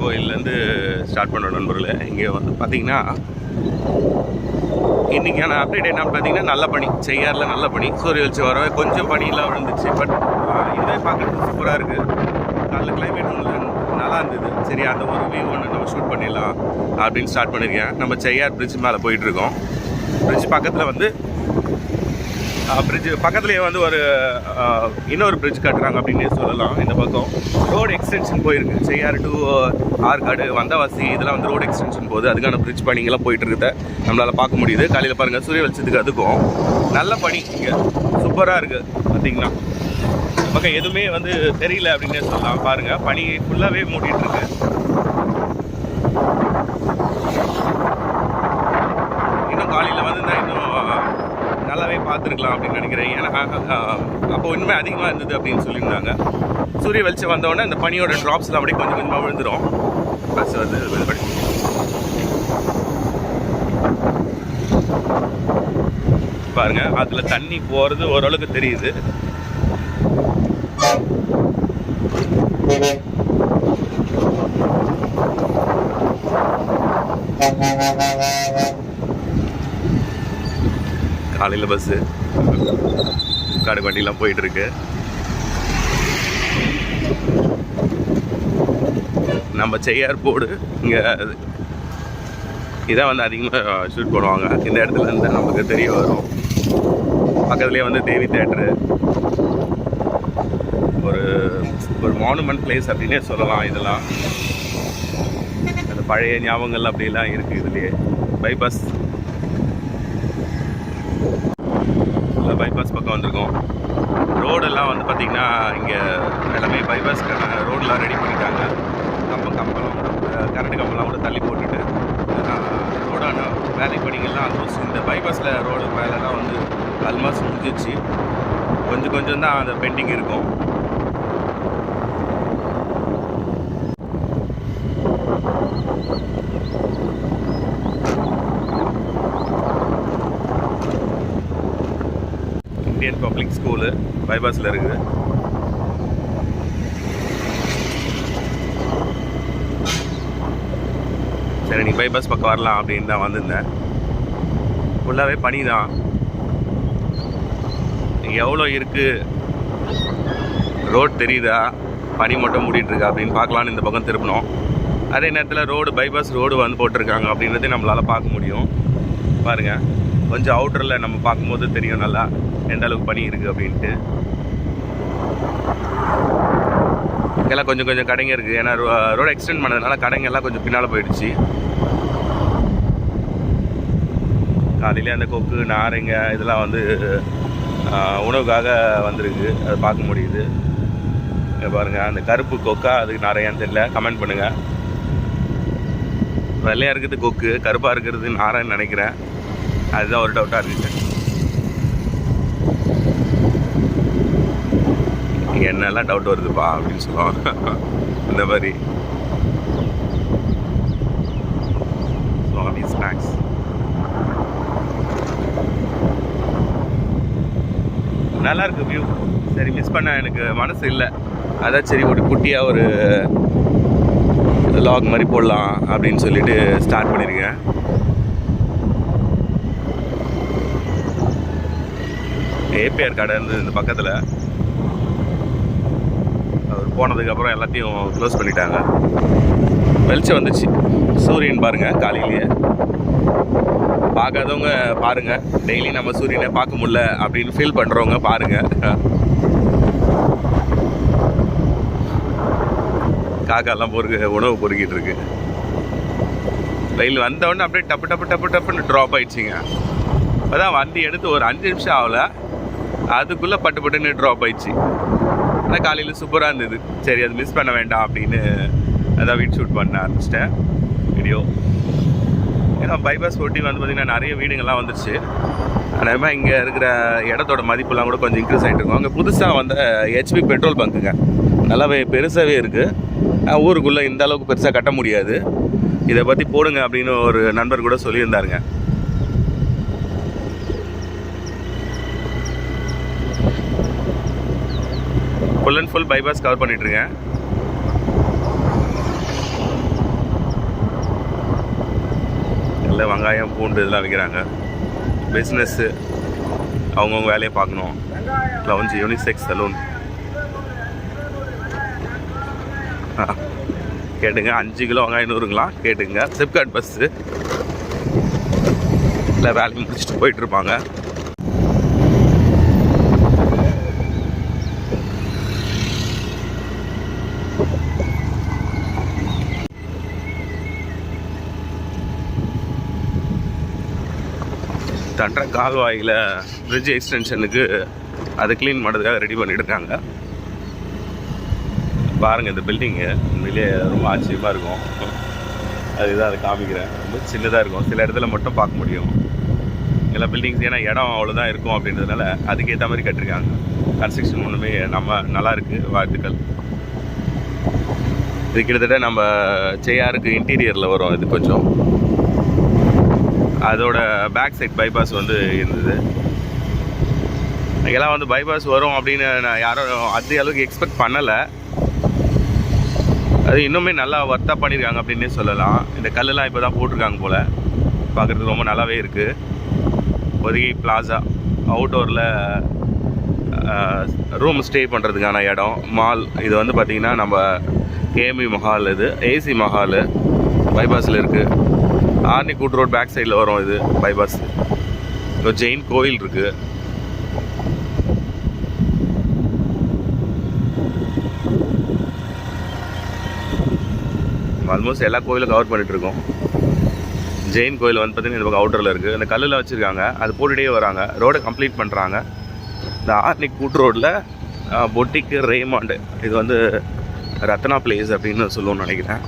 கோயிலேருந்து ஸ்டார்ட் பண்ணுற நண்பர்களே. இங்கே வந்து பார்த்திங்கன்னா இன்றைக்கான அப்டேட் என்னன்னு பார்த்தீங்கன்னா நல்ல பனி, செய்யாரில் நல்ல பனி, சூரிய வெளிச்சம் வரவே கொஞ்சம் பனியெலாம் விழுந்துச்சு. பட் இதுவே பார்க்குறதுக்கு சூப்பராக இருக்குது. காலைல கிளைமேட் ஒன்று நல்லா இருந்தது. சரி, அந்த ஒரு வியூ ஒன்று நம்ம ஷூட் பண்ணிடலாம் அப்படின்னு ஸ்டார்ட் பண்ணியிருக்கேன். நம்ம செய்யார் பிரிட்ஜ் மேலே போயிட்டுருக்கோம். பிரிட்ஜ் பக்கத்தில் வந்து பிரிட்ஜ் பக்கத்துலேயே வந்து ஒரு இன்னொரு பிரிட்ஜ் கட்டுறாங்க அப்படின்னே சொல்லலாம். இந்த பக்கம் ரோடு எக்ஸ்டென்ஷன் போயிருக்கு. செய்யாறு டு ஆற்காடு, வந்தவாசி இதெல்லாம் வந்து ரோடு எக்ஸ்டென்ஷன் போகுது. அதுக்கான பிரிட்ஜ் பணிங்கெல்லாம் போயிட்டு இருக்கிறத நம்மளால் பார்க்க முடியுது. காலையில் பாருங்கள், சூரிய வெளிச்சத்துக்கு அதுக்கும் நல்ல பனி இங்கே சூப்பராக இருக்குது. பார்த்திங்கன்னா பக்கம் எதுவுமே வந்து தெரியல அப்படின்னே சொல்லலாம். பாருங்கள், பனி ஃபுல்லாகவே மூடிட்டுருக்கு. இன்னும் காலையில் வந்து நான் இன்னும் நல்லாவே பார்த்துருக்கலாம் அப்படின்னு நினைக்கிறேன். ஏன்னா அப்போ இன்னுமே அதிகமாக இருந்தது அப்படின்னு சொல்லியிருந்தாங்க. சூரிய வெளிச்சம் வந்தோடனே அந்த பனியோட ட்ராப்ஸ்லாம் அப்படியே கொஞ்சம் கொஞ்சமாக விழுந்துடும். பஸ் வந்து பாருங்க, அதில் தண்ணி போகிறது ஓரளவுக்கு தெரியுது. காலையில் பஸ்ஸு காடு வண்டிலாம் போயிட்டுருக்கு. நம்ம செய்யார் போர்டு இங்கே இதான் வந்து அதிகமாக ஷூட் பண்ணுவாங்க. இந்த இடத்துல இருந்து நமக்கு தெரிய வரும். பக்கத்துலேயே வந்து தேவி தேட்ரு, ஒரு மானுமெண்ட் பிளேஸ் அப்படின்னே சொல்லலாம். இதெல்லாம் அந்த பழைய ஞாபகங்கள் அப்படிலாம் இருக்குது இதுலேயே. பைபாஸ் பக்கம் வந்திருக்கோம். ரோடெல்லாம் வந்து பார்த்திங்கன்னா இங்கே எல்லாமே பைபாஸ்க்கான ரோடெலாம் ரெடி பண்ணிட்டாங்க. கம்பெல்லாம் கரண்ட் கம்பெல்லாம் கூட தள்ளி போட்டுட்டு ரோடான வேலை பணிகள்லாம் ஆல்மோஸ்ட் இந்த பைபாஸில் ரோடு வேலைலாம் வந்து ஆல்மோஸ்ட் முடிஞ்சிச்சு. கொஞ்சம் தான் அந்த பெண்டிங் இருக்கும். இந்தியன் பப்ளிக் ஸ்கூலு பைபாஸில் இருக்குது. சரி, நீ பைபாஸ் பக்கம் வரலாம் அப்படின்னு தான் வந்திருந்தேன். ஃபுல்லாகவே பனி தான். எவ்வளோ இருக்குது, ரோடு தெரியுதா, பனி மட்டும் மூடிட்டுருக்கா அப்படின்னு பார்க்கலான்னு இந்த பக்கம் திருப்பினோம். அதே நேரத்தில் ரோடு பைபாஸ் ரோடு வந்து போட்டிருக்காங்க அப்படின்றதே நம்மளால் பார்க்க முடியும். பாருங்கள், கொஞ்சம் அவுட்டரில் நம்ம பார்க்கும்போது தெரியும் நல்லா எந்த அளவுக்கு பனி இருக்குது அப்படின்ட்டு. எல்லாம் கொஞ்சம் கடைங்க இருக்குது. ஏன்னா ரோடு எக்ஸ்டெண்ட் பண்ணதுனால கடைங்கெல்லாம் கொஞ்சம் பின்னால் போயிடுச்சு. காலையிலே அந்த கொக்கு, நாரைங்க இதெல்லாம் வந்து உணவுக்காக வந்திருக்கு. அதை பார்க்க முடியுது. இங்கே பாருங்கள், அந்த கருப்பு கொக்கா அதுக்கு நாரையான்னு தெரியல, கமெண்ட் பண்ணுங்கள். வெள்ளையாக இருக்கிறது கொக்கு, கருப்பாக இருக்கிறது நாரைன்னு நினைக்கிறேன். அதுதான் ஒரு டவுட்டாக இருக்குது. என்னெல்லாம் டவுட் வருதுப்பா அப்படின்னு சொல்லுவாங்க. இந்த மாதிரி சுவாமி ஸ்நாக்ஸ் நல்லா இருக்கு வியூ. சரி, மிஸ் பண்ண எனக்கு மனசு இல்லை. அதான் சரி, ஒரு குட்டியாக ஒரு லாக் மாதிரி போடலாம் அப்படின்னு சொல்லிட்டு ஸ்டார்ட் பண்ணியிருக்கேன். ஏபிஆர் கடை இருந்தது இந்த பக்கத்தில். அவர் போனதுக்கப்புறம் எல்லாத்தையும் க்ளோஸ் பண்ணிட்டாங்க. வெளிச்சம் வந்துச்சு. சூரியன் பாருங்கள், காலையிலேயே பார்க்காதவங்க பாருங்கள். டெய்லி நம்ம சூரியனை பார்க்க முடியல அப்படின்னு ஃபீல் பண்ணுறவங்க பாருங்கள். காக்காலாம் உணவு பொறுக்கிட்டு இருக்கு. வெயில் வந்தவுடனே அப்படியே டப்புன்னு ட்ராப் ஆயிடுச்சிங்க. அதான் வண்டி எடுத்து ஒரு 5 நிமிஷம் ஆகலை, அதுக்குள்ளே பட்டுன்னு ட்ராப் ஆயிடுச்சு. ஆனால் காலையில் சூப்பராக இருந்தது. சரி, அது மிஸ் பண்ண வேண்டாம் அப்படின்னு அதான் வீட் ஷூட் பண்ண ஆரம்பிச்சிட்டேன் வீடியோ. ஏன்னா பைபாஸ் ஒட்டி வந்து பார்த்திங்கன்னா நிறைய வீடுங்கள்லாம் வந்துருச்சு. அதே மாதிரி இங்கே இருக்கிற இடத்தோட மதிப்புலாம் கூட கொஞ்சம் இன்க்ரீஸ் ஆகிட்டு இருக்கும். அங்கே புதுசாக வந்த ஹெச்பி பெட்ரோல் பங்க்குங்க நல்லாவே பெருசாகவே இருக்குது. ஊருக்குள்ளே இந்த அளவுக்கு பெருசாக கட்ட முடியாது. இதை பற்றி போடுங்க அப்படின்னு ஒரு நண்பர் கூட சொல்லியிருந்தாருங்க. Full and full bypass cover பண்ணிட்டுருக்கேன். கடைகளில் வெங்காயம் பூண்டு இதெல்லாம் விற்கிறாங்க. பிஸ்னஸ்ஸு அவங்கவுங்க வேலையை பார்க்கணும். லவுஞ்ச் யூனிசெக்ஸ் சலூன் கேட்டுங்க. 5 கிலோ வெங்காயம் 100ங்களா கேட்டுங்க. ஃப்ளிப்கார்ட் பஸ்ஸு இல்லை வேலையை முடிச்சுட்டு போயிட்டுருப்பாங்க. தண்ட கால்வாயில் பிரிட்ஜ் எக்ஸ்டென்ஷனுக்கு அதை க்ளீன் பண்ணுறதுக்காக ரெடி பண்ணிட்டு இருக்காங்க. பாருங்கள் இந்த பில்டிங்கு உண்மையிலே ரொம்ப ஆச்சரியமாக இருக்கும். அதுதான் அதை காமிக்கிறேன். ரொம்ப சின்னதாக இருக்கும், சில இடத்துல மட்டும் பார்க்க முடியும் எல்லா பில்டிங்ஸ். ஏன்னா இடம் அவ்வளோதான் இருக்கும் அப்படின்றதுனால அதுக்கேற்ற மாதிரி கட்டிருக்காங்க. கன்ஸ்ட்ரக்ஷன் ஒன்றுமே நம்ம நல்லா இருக்குது, வாழ்த்துக்கள். இது கிட்டத்தட்ட நம்ம செய்யாருக்கு இன்டீரியரில் வரும். இது கொஞ்சம் அதோட பேக் சைட் பைபாஸ் வந்து இருந்தது. எல்லாம் வந்து பைபாஸ் வரும் அப்படின்னு நான் யாரும் அதிக அளவுக்கு எக்ஸ்பெக்ட் பண்ணலை. அது இன்னுமே நல்லா ஒர்த்தாக பண்ணியிருக்காங்க அப்படின்னே சொல்லலாம். இந்த கல்லெல்லாம் இப்போ தான் போட்டிருக்காங்க போல். பார்க்குறதுக்கு ரொம்ப நல்லாவே இருக்குது. ஒதுகி பிளாசா அவுட்டோரில் ரூம் ஸ்டே பண்ணுறதுக்கான இடம் மால். இது வந்து பார்த்திங்கன்னா நம்ம கேஎம்இ மஹால், இது ஏசி மஹால் பைபாஸில் இருக்குது. ஆர்னிக்கூட் ரோட் பேக் சைடில் வரும் இது பைபாஸ். இப்போ ஜெயின் கோயில் இருக்குது. ஆல்மோஸ்ட் எல்லா கோயிலும் கவர் பண்ணிகிட்ருக்கோம். ஜெயின் கோயில் வந்து பார்த்திங்கன்னா இந்த பக்கம் அவுட்டரில் இருக்குது. அந்த கல்லில் வச்சுருக்காங்க, அது போட்டுகிட்டே வராங்க, ரோடை கம்ப்ளீட் பண்ணுறாங்க. இந்த ஆர்னிக்கூட் ரோட்டில் பொட்டிக்கு ரேமாண்டு, இது வந்து ரத்னா பிளேஸ் அப்படின்னு சொல்லுவோம்னு நினைக்கிறேன்.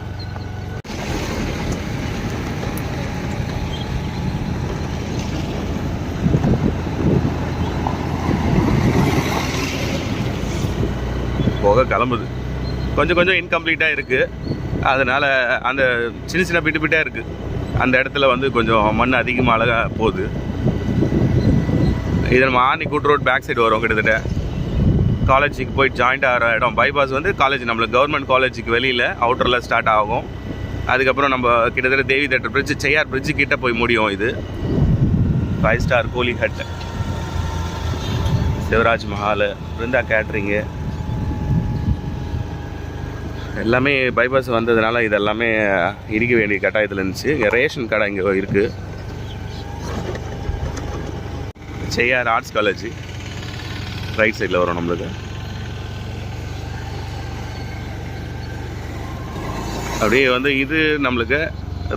போக கிளம்புது. கொஞ்சம் கொஞ்சம் இன்கம்ப்ளீட்டாக இருக்குது. அதனால் அந்த சின்ன சின்ன பிட்டு பிட்டாக இருக்குது. அந்த இடத்துல வந்து கொஞ்சம் மண் அதிகமாக அழகாக போகுது. இது நம்ம ஆர்னிக்கூட் ரோட் பேக் சைடு வரும். கிட்டத்தட்ட காலேஜுக்கு போய் ஜாயிண்ட் ஆகிற இடம். பைபாஸ் வந்து காலேஜ், நம்மளுக்கு கவர்மெண்ட் காலேஜுக்கு வெளியில் அவுட்டரில் ஸ்டார்ட் ஆகும். அதுக்கப்புறம் நம்ம கிட்டத்தட்ட தேவி தேட்டர் பிரிட்ஜ், செய்யார் பிரிட்ஜு கிட்டே போய் முடியும். இது 5 ஸ்டார் கோலி ஹட், சிவராஜ் மஹால், பிருந்தா கேட்ரிங்கு எல்லாமே பைபாஸ் வந்ததுனால இது எல்லாமே இடிக்க வேண்டிய கட்டாயத்தில் இருந்துச்சு. இங்கே ரேஷன் கடை இங்கே இருக்குது. செய்யார் ஆர்ட்ஸ் காலேஜ் ரைட் சைடில் வரும் நம்மளுக்கு. அப்படியே வந்து இது நம்மளுக்கு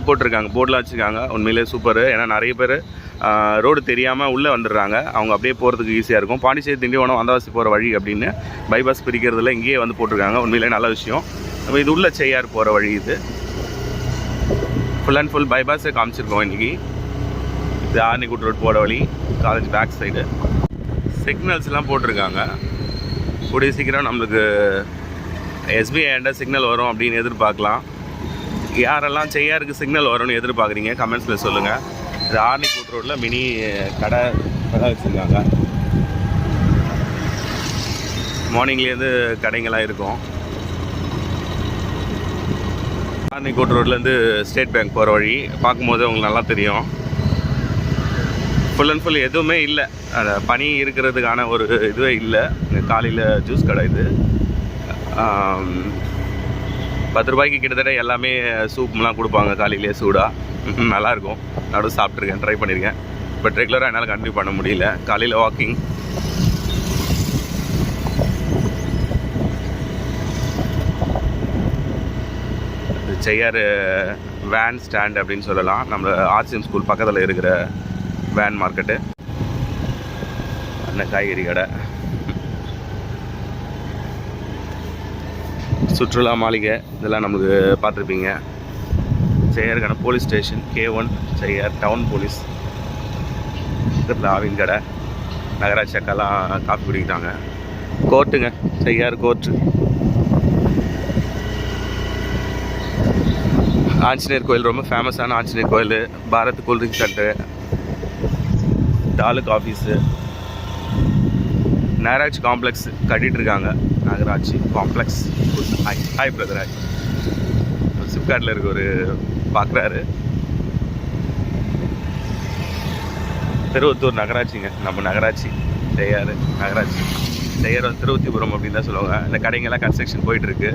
போட்டிருக்காங்க, போர்டெலாம் வச்சுருக்காங்க. உண்மையிலே சூப்பரு. ஏன்னா நிறைய பேர் ரோடு தெரியாமல் உள்ளே வந்துடுறாங்க. அவங்க அப்படியே போகிறதுக்கு ஈஸியாக இருக்கும். பாண்டிச்சேரி, திண்டிவனம், வந்தவாசி போகிற வழி அப்படின்னு பைபாஸ் பிரிக்கிறதுல இங்கேயே வந்து போட்டிருக்காங்க. உண்மையிலே நல்ல விஷயம். நம்ம இது உள்ள செய்யார் போகிற வழி. இது ஃபுல் அண்ட் ஃபுல் பைபாஸை காமிச்சிருக்கோம் இன்றைக்கி. இது ஆர்னிக்கூட் ரோட் போகிற வழி, காலேஜ் பேக் சைடு. சிக்னல்ஸ்லாம் போட்டிருக்காங்க. கூடிய சீக்கிரம் நம்மளுக்கு எஸ்பிஐ ஆண்ட சிக்னல் வரும் அப்படின்னு எதிர்பார்க்கலாம். யாரெல்லாம் செய்யாருக்கு சிக்னல் வரும்னு எதிர்பார்க்குறீங்க கமெண்ட்ஸில் சொல்லுங்கள். இது ஆர்னிக்கூட் ரோட்டில் மினி கடை வச்சுருக்காங்க. மார்னிங்லேருந்து கடைங்கள்லாம் இருக்கும். ஆர்னிக்கூட் ரோட்லேருந்து ஸ்டேட் பேங்க் போகிற வழி பார்க்கும்போது உங்களுக்கு நல்லா தெரியும். ஃபுல் அண்ட் ஃபுல் எதுவுமே இல்லை. அந்த பனி இருக்கிறதுக்கான ஒரு இதுவே இல்லை. காலையில் ஜூஸ் கடை இது. 10 ரூபாய்க்கு கிட்டத்தட்ட எல்லாமே சூப்லாம் கொடுப்பாங்க காலையிலே சூடாக. நல்லாயிருக்கும். நானும் சாப்பிட்ருக்கேன், ட்ரை பண்ணியிருக்கேன். பட் ரெகுலராக என்னால் கண்டினியூ பண்ண முடியல. காலையில் வாக்கிங். செய்யார் வேன் ஸ்டாண்ட் அப்படின்னு சொல்லலாம். நம்ம ஆர்சிஎம் ஸ்கூல் பக்கத்தில் இருக்கிற வேன் மார்க்கெட்டு. அந்த காய்கறி கடை, சுற்றுலா மாளிகை இதெல்லாம் நமக்கு பார்த்துருப்பீங்க. செய்யாருக்கான போலீஸ் ஸ்டேஷன் K1 செய்யார் டவுன் போலீஸ். பக்கத்தில் ஆவின் கடை, நகராட்சி அக்காலாம் காஃபி குடிக்கிட்டாங்க. கோர்ட்டுங்க, செய்யார் கோர்ட்டு. ஆஞ்சநேயர் கோயில் ரொம்ப ஃபேமஸான ஆஞ்சநேயர் கோயில். Bharat cool drink centre, taluk office, நகராட்சி காம்ப்ளெக்ஸ் கட்டிகிட்ருக்காங்க. நகராட்சி காம்ப்ளெக்ஸ். Hi brother, hi. ஃப்ளிப்கார்ட்டில் இருக்க ஒரு பார்க்குறாரு. திருவத்தூர் நகராட்சிங்க, நம்ம நகராட்சி செய்யாறு நகராட்சி செய்யாறு திருவத்திபுரம் அப்படின்னு தான் சொல்லுவாங்க. இந்த கடைங்கெல்லாம் கன்ஸ்ட்ரக்ஷன் போயிட்டுருக்கு.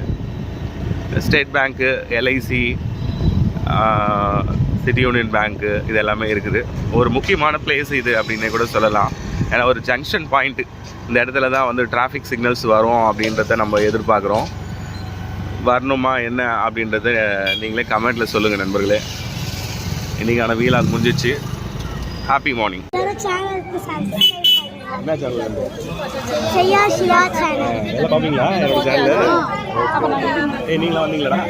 ஸ்டேட் பேங்க்கு, எல்ஐசி, சிட்டி யூனியன் பேங்க்கு இது எல்லாமே இருக்குது. ஒரு முக்கியமான பிளேஸ் இது அப்படின்னே கூட சொல்லலாம். ஏன்னா ஒரு ஜங்ஷன் பாயிண்ட்டு, இந்த இடத்துல தான் வந்து டிராஃபிக் சிக்னல்ஸ் வரும் அப்படின்றத நம்ம எதிர்பார்க்குறோம். வரணுமா என்ன அப்படின்றத நீங்களே கமெண்ட்டில் சொல்லுங்கள் நண்பர்களே. இன்றைக்கான வீலாக் முடிஞ்சிச்சு. Happy morning. என்ன சேனல்? எல்லாம் பார்ப்பீங்களா என்னோட சேனல்? நீங்களாம் வந்தீங்களாடா?